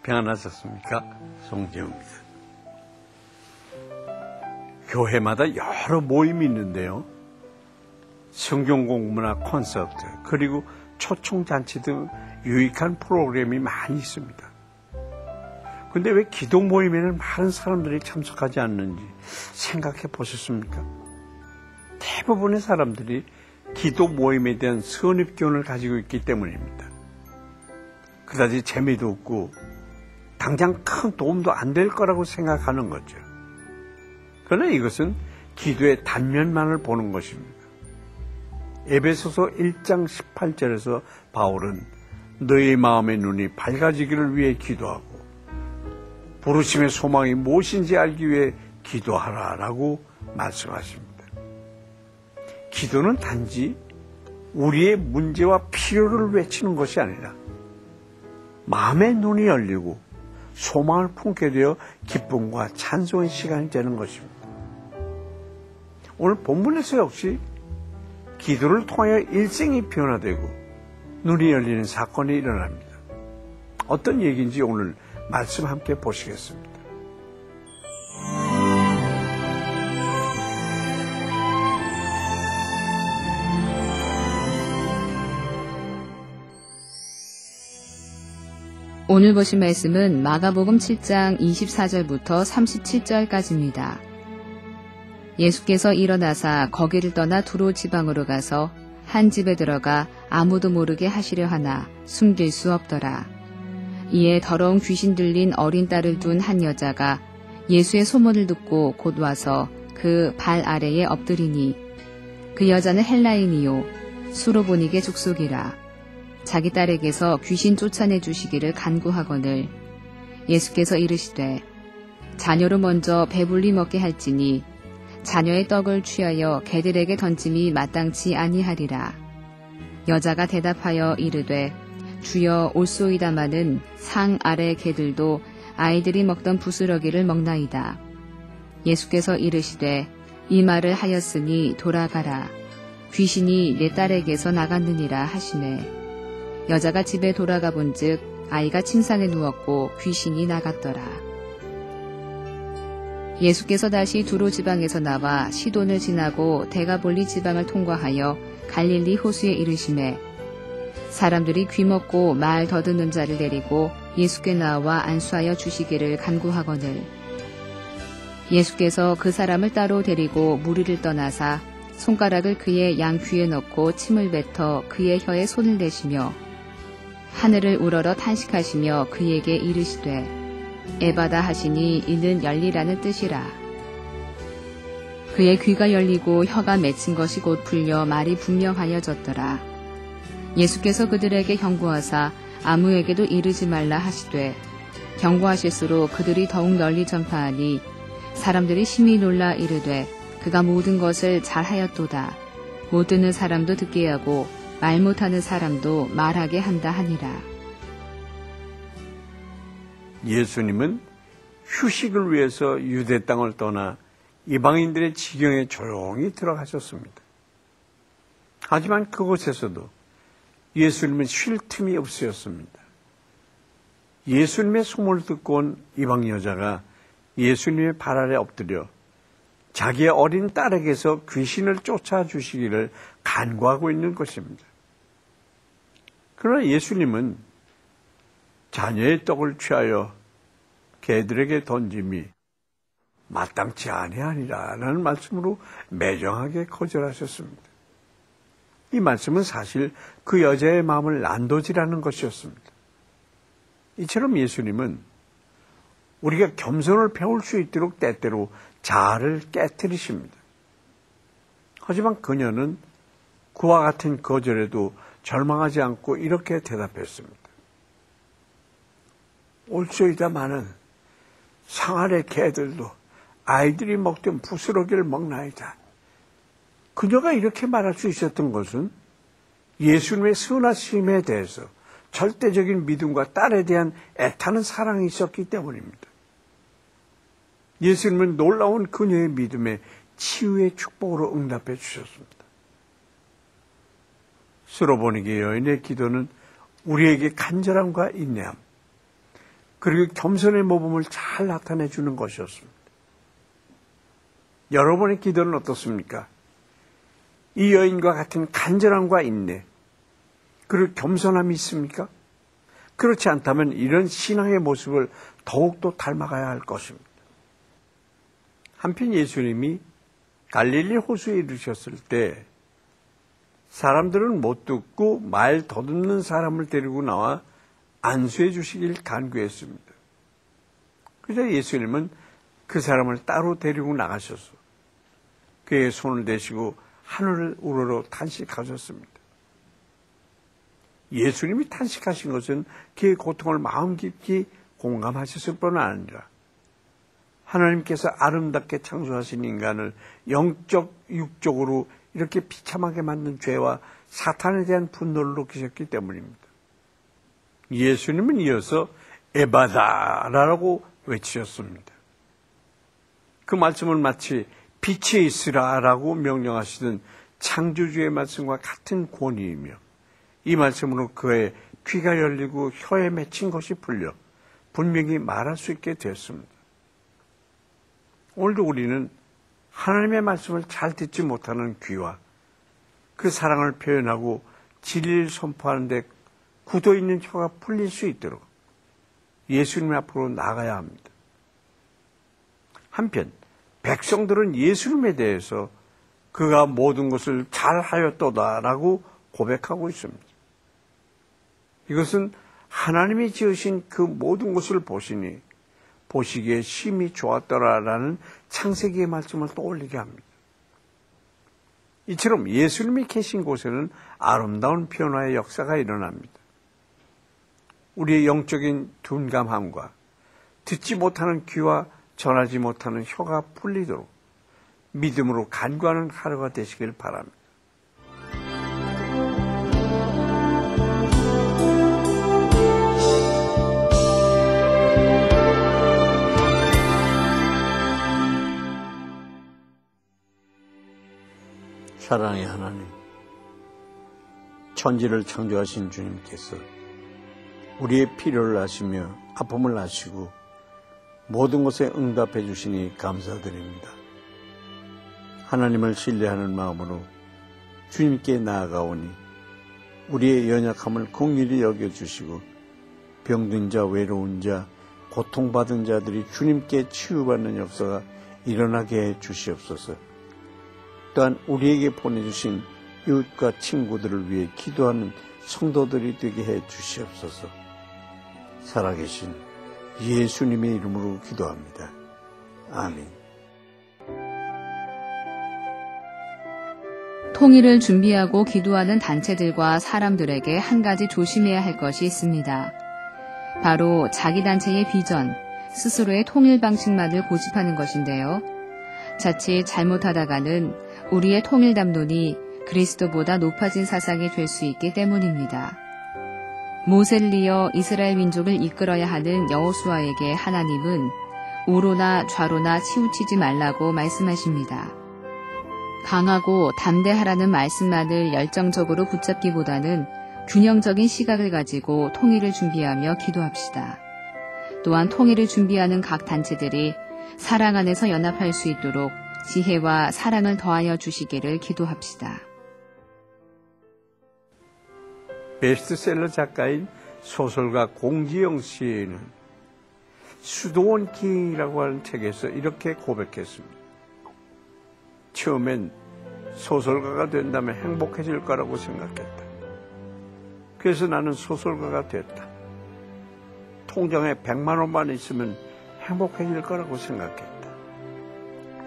평안하셨습니까? 송지호입니다. 교회마다 여러 모임이 있는데요. 성경 공부나 콘서트, 그리고 초청잔치 등 유익한 프로그램이 많이 있습니다. 근데 왜 기도 모임에는 많은 사람들이 참석하지 않는지 생각해 보셨습니까? 대부분의 사람들이 기도 모임에 대한 선입견을 가지고 있기 때문입니다. 그다지 재미도 없고 당장 큰 도움도 안 될 거라고 생각하는 거죠. 그러나 이것은 기도의 단면만을 보는 것입니다. 에베소서 1장 18절에서 바울은 너희 마음의 눈이 밝아지기를 위해 기도하고 부르심의 소망이 무엇인지 알기 위해 기도하라라고 말씀하십니다. 기도는 단지 우리의 문제와 필요를 외치는 것이 아니라 마음의 눈이 열리고 소망을 품게 되어 기쁨과 찬송의 시간이 되는 것입니다. 오늘 본문에서 역시 기도를 통하여 일생이 변화되고 눈이 열리는 사건이 일어납니다. 어떤 얘기인지 오늘 말씀 함께 보시겠습니다. 오늘 보신 말씀은 마가복음 7장 24절부터 37절까지입니다. 예수께서 일어나사 거기를 떠나 두로 지방으로 가서 한 집에 들어가 아무도 모르게 하시려 하나 숨길 수 없더라. 이에 더러운 귀신 들린 어린 딸을 둔 한 여자가 예수의 소문을 듣고 곧 와서 그 발 아래에 엎드리니 그 여자는 헬라인이요 수로보닉의 족속이라. 자기 딸에게서 귀신 쫓아내 주시기를 간구하거늘 예수께서 이르시되 자녀로 먼저 배불리 먹게 할지니 자녀의 떡을 취하여 개들에게 던짐이 마땅치 아니하리라. 여자가 대답하여 이르되 주여 올소이다마는 상 아래 개들도 아이들이 먹던 부스러기를 먹나이다. 예수께서 이르시되 이 말을 하였으니 돌아가라. 귀신이 내 딸에게서 나갔느니라 하시매 여자가 집에 돌아가 본즉 아이가 침상에 누웠고 귀신이 나갔더라. 예수께서 다시 두로 지방에서 나와 시돈을 지나고 데가볼리 지방을 통과하여 갈릴리 호수에 이르시매 사람들이 귀먹고 말 더듬는 자를 데리고 예수께 나와 안수하여 주시기를 간구하거늘 예수께서 그 사람을 따로 데리고 무리를 떠나사 손가락을 그의 양 귀에 넣고 침을 뱉어 그의 혀에 손을 대시며 하늘을 우러러 탄식하시며 그에게 이르시되 에바다 하시니 이는 열리라는 뜻이라. 그의 귀가 열리고 혀가 맺힌 것이 곧 풀려 말이 분명하여졌더라. 예수께서 그들에게 경고하사 아무에게도 이르지 말라 하시되 경고하실수록 그들이 더욱 널리 전파하니 사람들이 심히 놀라 이르되 그가 모든 것을 잘하였도다. 못 듣는 사람도 듣게 하고 말 못하는 사람도 말하게 한다 하니라. 예수님은 휴식을 위해서 유대 땅을 떠나 이방인들의 지경에 조용히 들어가셨습니다. 하지만 그곳에서도 예수님은 쉴 틈이 없으셨습니다. 예수님의 소문을 듣고 온 이방 여자가 예수님의 발 아래 엎드려 자기의 어린 딸에게서 귀신을 쫓아주시기를 간구하고 있는 것입니다. 그러나 예수님은 자녀의 떡을 취하여 개들에게 던짐이 마땅치 아니하니라라는 말씀으로 매정하게 거절하셨습니다. 이 말씀은 사실 그 여자의 마음을 난도질하는 것이었습니다. 이처럼 예수님은 우리가 겸손을 배울 수 있도록 때때로 자아를 깨트리십니다. 하지만 그녀는 그와 같은 거절에도 절망하지 않고 이렇게 대답했습니다. 올소이다마는 상 아래 개들도 아이들이 먹던 부스러기를 먹나이다. 그녀가 이렇게 말할 수 있었던 것은 예수님의 선하심에 대해서 절대적인 믿음과 딸에 대한 애타는 사랑이 있었기 때문입니다. 예수님은 놀라운 그녀의 믿음에 치유의 축복으로 응답해 주셨습니다. 수로보닉의 여인의 기도는 우리에게 간절함과 인내함, 그리고 겸손의 모범을 잘 나타내 주는 것이었습니다. 여러분의 기도는 어떻습니까? 이 여인과 같은 간절함과 인내, 그리고 겸손함이 있습니까? 그렇지 않다면 이런 신앙의 모습을 더욱더 닮아가야 할 것입니다. 한편 예수님이 갈릴리 호수에 이르셨을 때 사람들은 못 듣고 말 더듬는 사람을 데리고 나와 안수해 주시길 간구했습니다. 그래서 예수님은 그 사람을 따로 데리고 나가셔서 그의 손을 대시고 하늘을 우러러 탄식하셨습니다. 예수님이 탄식하신 것은 그의 고통을 마음 깊이 공감하셨을 뿐 아니라 하나님께서 아름답게 창조하신 인간을 영적, 육적으로 이렇게 비참하게 만든 죄와 사탄에 대한 분노를 느끼셨기 때문입니다. 예수님은 이어서 에바다라고 외치셨습니다. 그 말씀을 마치 빛에 있으라라고 명령하시던 창조주의 말씀과 같은 권위이며 이 말씀으로 그의 귀가 열리고 혀에 맺힌 것이 풀려 분명히 말할 수 있게 되었습니다. 오늘도 우리는 하나님의 말씀을 잘 듣지 못하는 귀와 그 사랑을 표현하고 진리를 선포하는 데 굳어있는 혀가 풀릴 수 있도록 예수님 앞으로 나가야 합니다. 한편 백성들은 예수님에 대해서 그가 모든 것을 잘하였도다라고 고백하고 있습니다. 이것은 하나님이 지으신 그 모든 것을 보시니 보시기에 심히 좋았더라라는 창세기의 말씀을 떠올리게 합니다. 이처럼 예수님이 계신 곳에는 아름다운 변화의 역사가 일어납니다. 우리의 영적인 둔감함과 듣지 못하는 귀와 전하지 못하는 혀가 풀리도록 믿음으로 간구하는 하루가 되시길 바랍니다. 사랑의 하나님, 천지를 창조하신 주님께서 우리의 필요를 아시며 아픔을 아시고 모든 것에 응답해 주시니 감사드립니다. 하나님을 신뢰하는 마음으로 주님께 나아가오니 우리의 연약함을 긍휼히 여겨주시고 병든 자, 외로운 자, 고통받은 자들이 주님께 치유받는 역사가 일어나게 해 주시옵소서. 또한 우리에게 보내주신 이웃과 친구들을 위해 기도하는 성도들이 되게 해 주시옵소서. 살아계신 예수님의 이름으로 기도합니다. 아멘. 통일을 준비하고 기도하는 단체들과 사람들에게 한 가지 조심해야 할 것이 있습니다. 바로 자기 단체의 비전, 스스로의 통일 방식만을 고집하는 것인데요. 자칫 잘못하다가는 우리의 통일 담론이 그리스도보다 높아진 사상이 될 수 있기 때문입니다. 모세를 이어 이스라엘 민족을 이끌어야 하는 여호수아에게 하나님은 우로나 좌로나 치우치지 말라고 말씀하십니다. 강하고 담대하라는 말씀만을 열정적으로 붙잡기보다는 균형적인 시각을 가지고 통일을 준비하며 기도합시다. 또한 통일을 준비하는 각 단체들이 사랑 안에서 연합할 수 있도록 지혜와 사랑을 더하여 주시기를 기도합시다. 베스트셀러 작가인 소설가 공지영 씨는 수도원 기행이라고 하는 책에서 이렇게 고백했습니다. 처음엔 소설가가 된다면 행복해질 거라고 생각했다. 그래서 나는 소설가가 됐다. 통장에 100만 원만 있으면 행복해질 거라고 생각했다.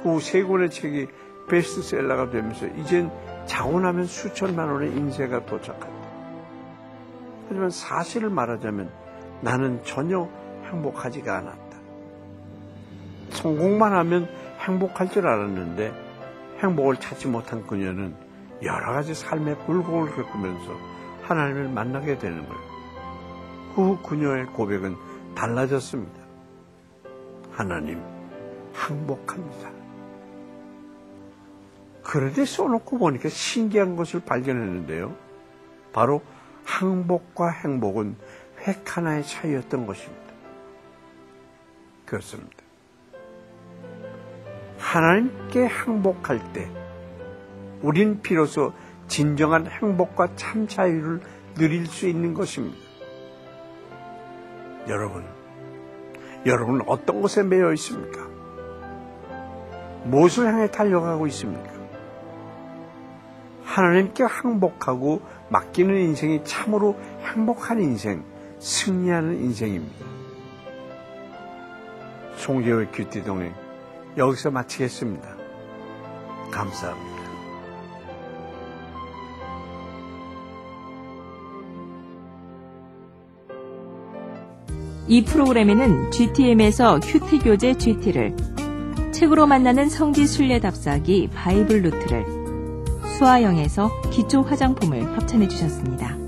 그 세 권의 책이 베스트셀러가 되면서 이젠 자원하면 수천만 원의 인쇄가 도착한다. 하지만 사실을 말하자면 나는 전혀 행복하지가 않았다. 성공만 하면 행복할 줄 알았는데 행복을 찾지 못한 그녀는 여러 가지 삶의 굴곡을 겪으면서 하나님을 만나게 되는 거예요. 그 후 그녀의 고백은 달라졌습니다. 하나님, 행복합니다. 그런데 써놓고 보니까 신기한 것을 발견했는데요. 바로 항복과 행복은 획 하나의 차이였던 것입니다. 그렇습니다. 하나님께 항복할 때 우린 비로소 진정한 행복과 참 자유를 누릴 수 있는 것입니다. 여러분 어떤 곳에 매여 있습니까? 무엇을 향해 달려가고 있습니까? 하나님께 항복하고 맡기는 인생이 참으로 행복한 인생, 승리하는 인생입니다. 송재호의 큐티 동행 여기서 마치겠습니다. 감사합니다. 이 프로그램에는 GTM에서 큐티 교재 GT를, 책으로 만나는 성지 순례 답사기 바이블 루트를, 수아영에서 기초 화장품을 협찬해 주셨습니다.